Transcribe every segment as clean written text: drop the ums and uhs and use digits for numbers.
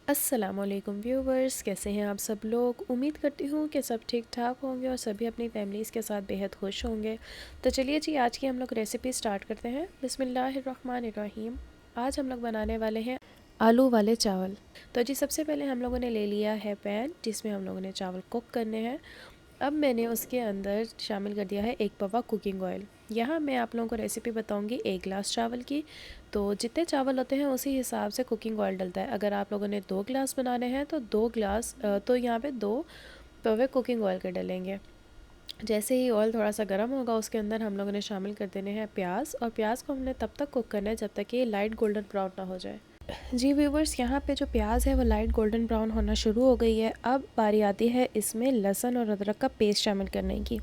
अस्सलामुअलैकुम व्यूवर्स, कैसे हैं आप सब लोग। उम्मीद करती हूँ कि सब ठीक ठाक होंगे और सभी अपनी फैमिलीज़ के साथ बेहद खुश होंगे। तो चलिए जी, आज की हम लोग रेसिपी स्टार्ट करते हैं। बिस्मिल्लाहिर्रहमानिर्रहीम। आज हम लोग बनाने वाले हैं आलू वाले चावल। तो जी सबसे पहले हम लोगों ने ले लिया है पैन, जिसमें हम लोगों ने चावल कुक करने हैं। अब मैंने उसके अंदर शामिल कर दिया है 1 पवा कुकिंग ऑयल। यहाँ मैं आप लोगों को रेसिपी बताऊंगी 1 गिलास चावल की। तो जितने चावल होते हैं उसी हिसाब से कुकिंग ऑयल डलता है। अगर आप लोगों ने 2 गिलास बनाने हैं तो 2 गिलास तो यहाँ पे 2 पवे कुकिंग ऑयल के डलेंगे। जैसे ही ऑयल थोड़ा सा गर्म होगा उसके अंदर हम लोगों ने शामिल कर देने हैं प्याज, और प्याज को हमने तब तक कुक करना है जब तक कि ये लाइट गोल्डन ब्राउन ना हो जाए। जी व्यूवर्स, यहाँ पे जो प्याज है वो लाइट गोल्डन ब्राउन होना शुरू हो गई है। अब बारी आती है इसमें लहसुन और अदरक का पेस्ट शामिल करने की।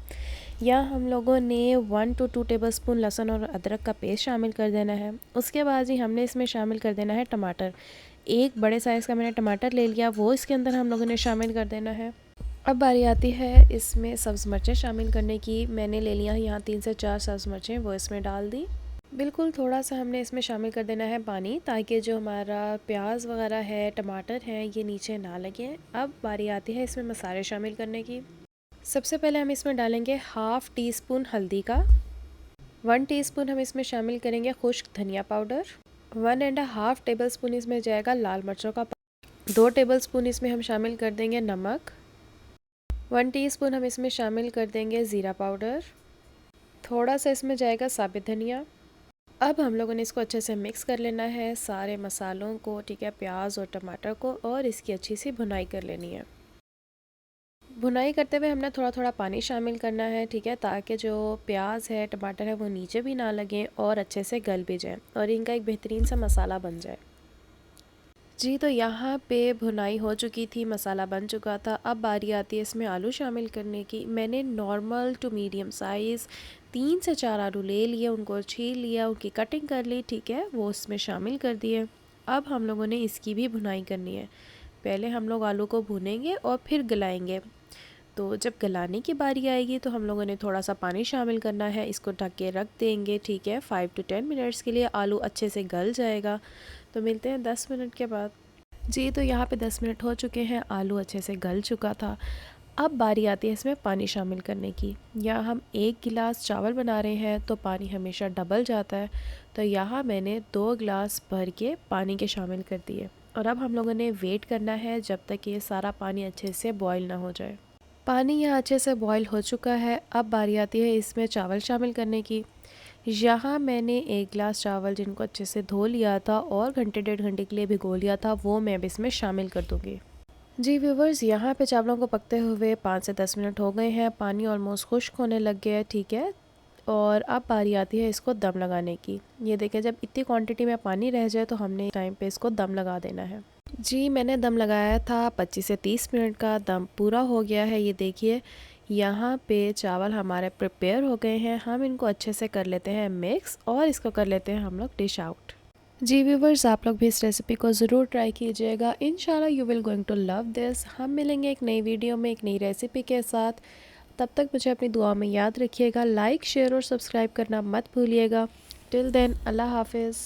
यहाँ हम लोगों ने 1 to 2 टेबलस्पून लहसुन और अदरक का पेस्ट शामिल कर देना है। उसके बाद ही हमने इसमें शामिल कर देना है टमाटर। एक बड़े साइज़ का मैंने टमाटर ले लिया, वो इसके अंदर हम लोगों ने शामिल कर देना है। अब बारी आती है इसमें सब्ज़ मिर्चें शामिल करने की। मैंने ले लिया यहाँ 3 से 4 सब्ज़ मिर्चें, वो इसमें डाल दी। बिल्कुल थोड़ा सा हमने इसमें शामिल कर देना है पानी, ताकि जो हमारा प्याज वगैरह है, टमाटर हैं, ये नीचे ना लगे। अब बारी आती है इसमें मसाले शामिल करने की। सबसे पहले हम इसमें डालेंगे हाफ़ टी स्पून हल्दी का। 1 टीस्पून हम इसमें शामिल करेंगे खुश्क धनिया पाउडर। 1.5 टेबल स्पून इसमें जाएगा लाल मिर्चों का 2 टेबल स्पून इसमें हम शामिल कर देंगे नमक। 1 टीस्पून हम इसमें शामिल कर देंगे ज़ीरा पाउडर। थोड़ा सा इसमें जाएगा साबित धनिया। अब हम लोगों ने इसको अच्छे से मिक्स कर लेना है सारे मसालों को, ठीक है, प्याज और टमाटर को, और इसकी अच्छी सी भुनाई कर लेनी है। भुनाई करते हुए हमने थोड़ा थोड़ा पानी शामिल करना है, ठीक है, ताकि जो प्याज है, टमाटर है, वो नीचे भी ना लगें और अच्छे से गल भी जाए और इनका एक बेहतरीन सा मसाला बन जाए। जी तो यहाँ पे भुनाई हो चुकी थी, मसाला बन चुका था। अब बारी आती है इसमें आलू शामिल करने की। मैंने नॉर्मल टू मीडियम साइज़ 3 से 4 आलू ले लिए, उनको छील लिया, उनकी कटिंग कर ली, ठीक है, वो इसमें शामिल कर दिए। अब हम लोगों ने इसकी भी भुनाई करनी है। पहले हम लोग आलू को भूनेंगे और फिर गलाएंगे। तो जब गलाने की बारी आएगी तो हम लोगों ने थोड़ा सा पानी शामिल करना है, इसको ढक के रख देंगे, ठीक है, 5 to 10 मिनट्स के लिए। आलू अच्छे से गल जाएगा। तो मिलते हैं 10 मिनट के बाद। जी तो यहाँ पे 10 मिनट हो चुके हैं, आलू अच्छे से गल चुका था। अब बारी आती है इसमें पानी शामिल करने की। यहाँ हम 1 गिलास चावल बना रहे हैं तो पानी हमेशा डबल जाता है। तो यहाँ मैंने 2 गिलास भर के पानी के शामिल कर दिए, और अब हम लोगों ने वेट करना है जब तक ये सारा पानी अच्छे से बॉईल ना हो जाए। पानी यहाँ अच्छे से बॉईल हो चुका है। अब बारी आती है इसमें चावल शामिल करने की। यहाँ मैंने 1 गिलास चावल जिनको अच्छे से धो लिया था और घंटे 1.5 घंटे के लिए भिगो लिया था, वो मैं अब इसमें शामिल कर दूँगी। जी व्यूवर्स, यहाँ पे चावलों को पकते हुए 5 से 10 मिनट हो गए हैं। पानी ऑलमोस्ट खुश्क होने लग गया है, ठीक है। और अब बारी आती है इसको दम लगाने की। ये देखिए, जब इतनी क्वांटिटी में पानी रह जाए तो हमने टाइम पे इसको दम लगा देना है। जी मैंने दम लगाया था 25 से 30 मिनट का। दम पूरा हो गया है। ये देखिए, यहाँ पे चावल हमारे प्रिपेयर हो गए हैं। हम इनको अच्छे से कर लेते हैं मिक्स, और इसको कर लेते हैं हम लोग डिश आउट। जी व्यूवर्स, आप लोग भी इस रेसिपी को ज़रूर ट्राई कीजिएगा। इंशाल्लाह you will going to love this. हम मिलेंगे एक नई वीडियो में एक नई रेसिपी के साथ। तब तक मुझे अपनी दुआ में याद रखिएगा। लाइक, शेयर और सब्सक्राइब करना मत भूलिएगा। टिल देन, अल्लाह हाफिज़।